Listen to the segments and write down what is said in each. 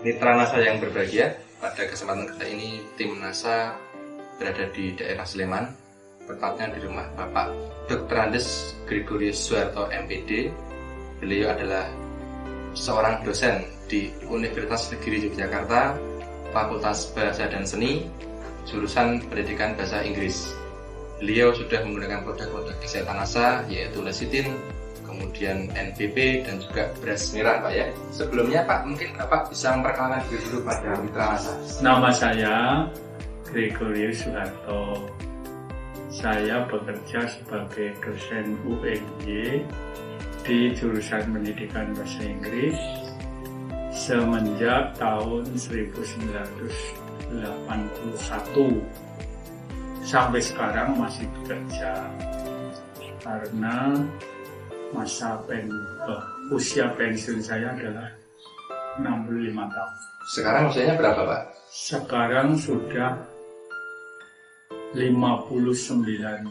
Mitra NASA yang berbahagia, pada kesempatan kali ini tim NASA berada di daerah Sleman, tepatnya di rumah Bapak Dr. Andes Gregorius Suharto MPD. Beliau adalah seorang dosen di Universitas Negeri Yogyakarta, Fakultas Bahasa dan Seni, jurusan Pendidikan Bahasa Inggris. Beliau sudah menggunakan produk-produk kesehatan NASA, yaitu lecitin, kemudian NPP, dan juga beras merah, Pak ya. Sebelumnya Pak, mungkin Bapak bisa memperkenalkan diri dulu pada mitra NASA. Nama saya Gregorius Suharto. Saya bekerja sebagai dosen UNY di jurusan Pendidikan Bahasa Inggris semenjak tahun 1981. Sampai sekarang masih bekerja karena usia pensiun saya adalah 65 tahun. Sekarang usianya berapa Pak? Sekarang sudah 59.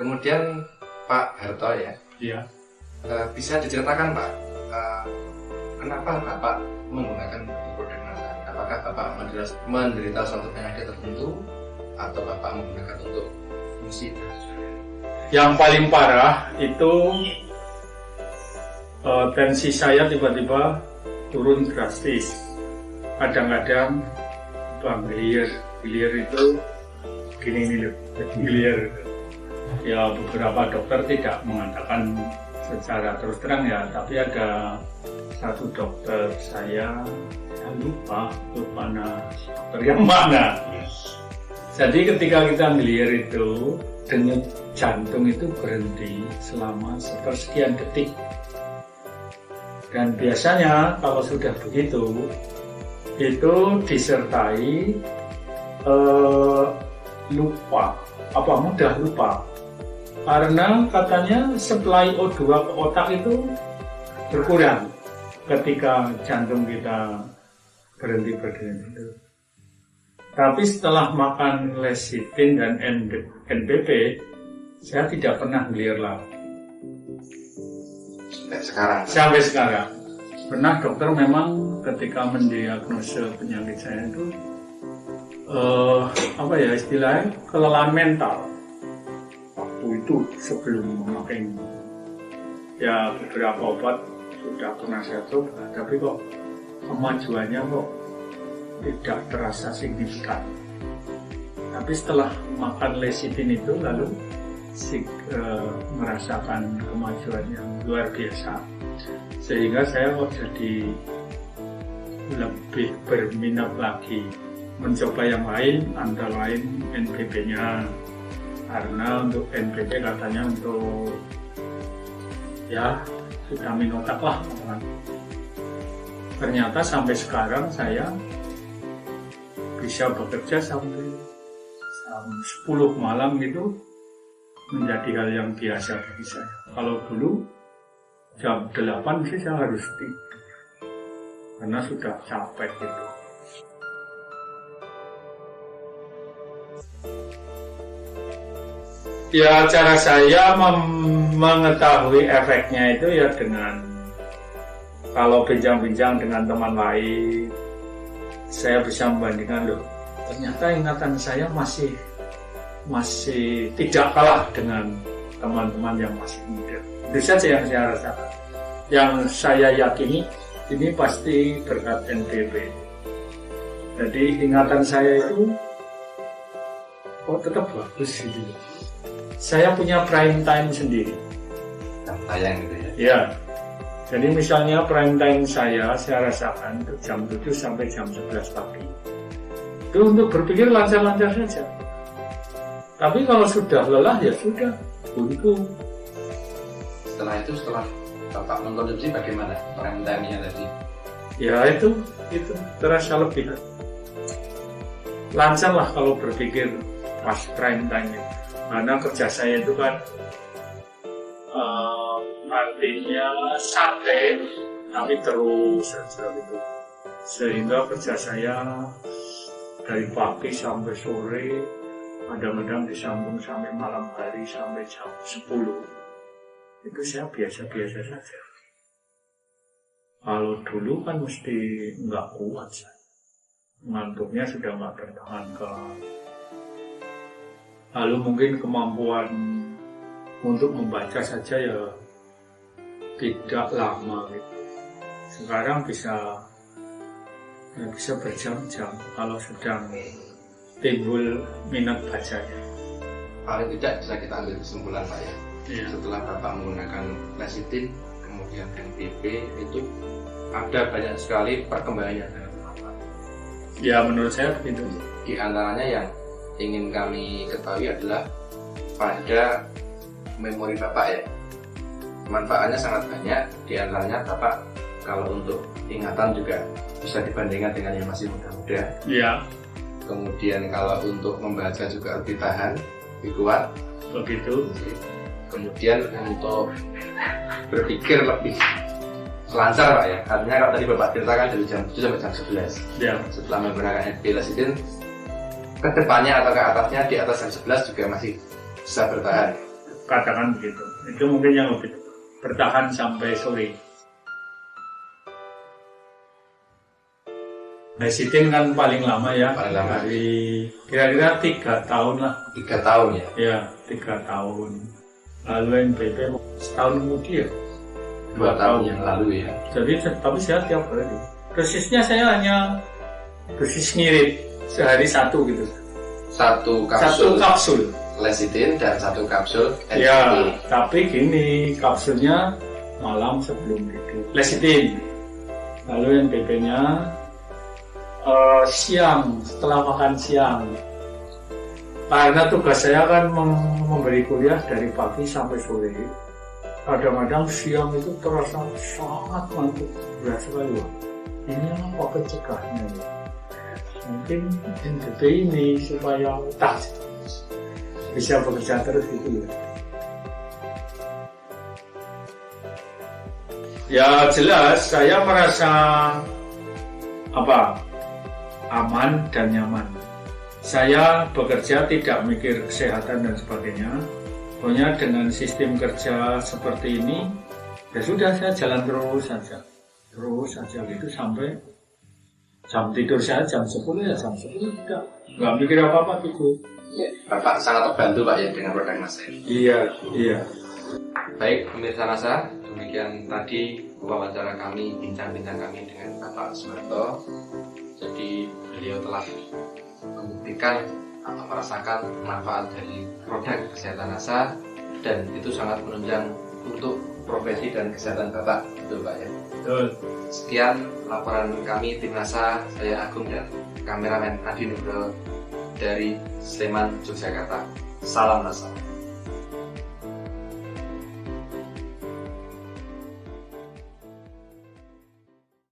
Kemudian Pak Harto ya, Ya. Bisa diceritakan Pak, kenapa Bapak menggunakan produk NASA? Apakah Bapak menderita suatu penyakit tertentu, atau Bapak menggunakan untuk fungsi? Yang paling parah itu tensi saya tiba-tiba turun drastis. Kadang-kadang gilir itu gini nih, gilir. Ya beberapa dokter tidak mengatakan secara terus terang ya, tapi ada satu dokter saya lupa dokter yang mana. Jadi ketika kita gilir itu, denyut jantung itu berhenti selama sepersekian detik. Dan biasanya kalau sudah begitu, itu disertai mudah lupa. Karena katanya suplai O2 ke otak itu berkurang ketika jantung kita berhenti itu. Tapi setelah makan lecitin dan NPP, saya tidak pernah gilir lagi. Sampai sekarang. Pernah dokter memang ketika mendiagnosa penyakit saya itu, istilahnya kelelahan mental. Waktu itu sebelum memakai ya beberapa obat sudah pernah saya coba, tapi kok kemajuannya kok tidak terasa signifikan. Tapi setelah makan lecitin itu lalu merasakan kemajuan yang luar biasa, sehingga saya kok jadi lebih berminat lagi mencoba yang lain, antara lain NPP-nya, karena untuk NPP katanya untuk ya vitamin otak lah. Ternyata sampai sekarang saya bisa bekerja sampai jam 10 malam itu menjadi hal yang biasa bagi saya. Kalau dulu jam 8 sih saya harus tidur karena sudah capek gitu. Ya, cara saya mengetahui efeknya itu ya dengan kalau bincang-bincang dengan teman lain, saya bisa membandingkan, loh, ternyata ingatan saya masih tidak kalah dengan teman-teman yang masih muda. Itu saja yang saya rasakan. Yang saya yakini ini pasti berkat NPP. Jadi ingatan saya itu tetap bagus gitu. Saya punya prime time sendiri. Tayang gitu ya? Ya. Jadi misalnya prime time saya rasakan untuk jam 7 sampai jam 11 pagi. Itu untuk berpikir lancar-lancar saja. Tapi kalau sudah lelah ya sudah, buntu. Setelah Bapak mengkonsumsi bagaimana prime time-nya tadi? Ya itu terasa lebih lancar lah kalau berpikir pas prime time-nya. Karena kerja saya itu kan artinya santai, tapi terus saja gitu. Sehingga kerja saya dari pagi sampai sore, kadang-kadang disambung sampai malam hari sampai jam 10. Itu saya biasa-biasa saja. Kalau dulu kan mesti nggak kuat, ngantuknya sudah nggak tertahankan. Lalu mungkin kemampuan untuk membaca saja ya tidak lama gitu. Sekarang bisa berjam-jam kalau sedang timbul minat bacanya. Paling tidak bisa kita ambil kesimpulan Pak ya. Iya. Setelah Bapak menggunakan lecithin, kemudian NPP, itu ada banyak sekali perkembangannya dalam Bapak. Ya menurut saya begitu. Di antaranya yang ingin kami ketahui adalah pada memori Bapak ya. Manfaatnya sangat banyak, di antaranya Bapak kalau untuk ingatan juga bisa dibandingkan dengan yang masih muda-muda. Iya. Kemudian kalau untuk membaca juga lebih tahan, lebih kuat. Begitu. Kemudian untuk berpikir lebih lancar Pak ya. Artinya kalau tadi Bapak ceritakan dari jam 7 sampai jam 11. Ya. Setelah menggunakan NPP lecithin, ke depannya atau ke atasnya di atas jam 11 juga masih bisa bertahan. Katakan begitu. Itu mungkin yang lebih bertahan sampai sore. Lecithin kan paling lama ya. Paling lama. Dari kira-kira 3 tahun lah. 3 tahun ya. Ya, 3 tahun. Lalu NPP setahun kemudian. 2 tahun yang lalu ya. Jadi tapi saya tiap hari. Dosisnya saya hanya dosis ngirit sehari 1 gitu. 1 1 kapsul kapsul. lecithin dan 1 kapsul NPP. Ya, tapi gini, kapsulnya malam sebelum tidur. Lecithin. Lalu NPP-nya siang, setelah makan siang. Karena tugas saya kan memberi kuliah dari pagi sampai sore. Kadang-kadang siang itu terasa sangat ngantuk, berat sekali. Ini apa pencegahnya? Mungkin NPP ini supaya otak bisa bekerja terus gitu ya. Ya jelas saya merasa aman dan nyaman. Saya bekerja tidak mikir kesehatan dan sebagainya. Pokoknya dengan sistem kerja seperti ini, ya sudah saya jalan terus saja gitu sampai jam tidur saya jam 10 ya jam 10 nggak mikir apa-apa gitu. Ya, Bapak sangat terbantu Pak ya dengan produk NASA ini. Iya. Baik pemirsa NASA, demikian tadi wawancara kami, bincang-bincang kami dengan Bapak Sumarto. Jadi beliau telah membuktikan atau merasakan manfaat dari produk kesehatan NASA dan itu sangat menunjang untuk profesi dan kesehatan Bapak, betul Pak ya? Betul. Sekian laporan kami tim NASA, saya Agung dan kameramen Adi Nugroho dari Sleman, Yogyakarta. Salam NASA.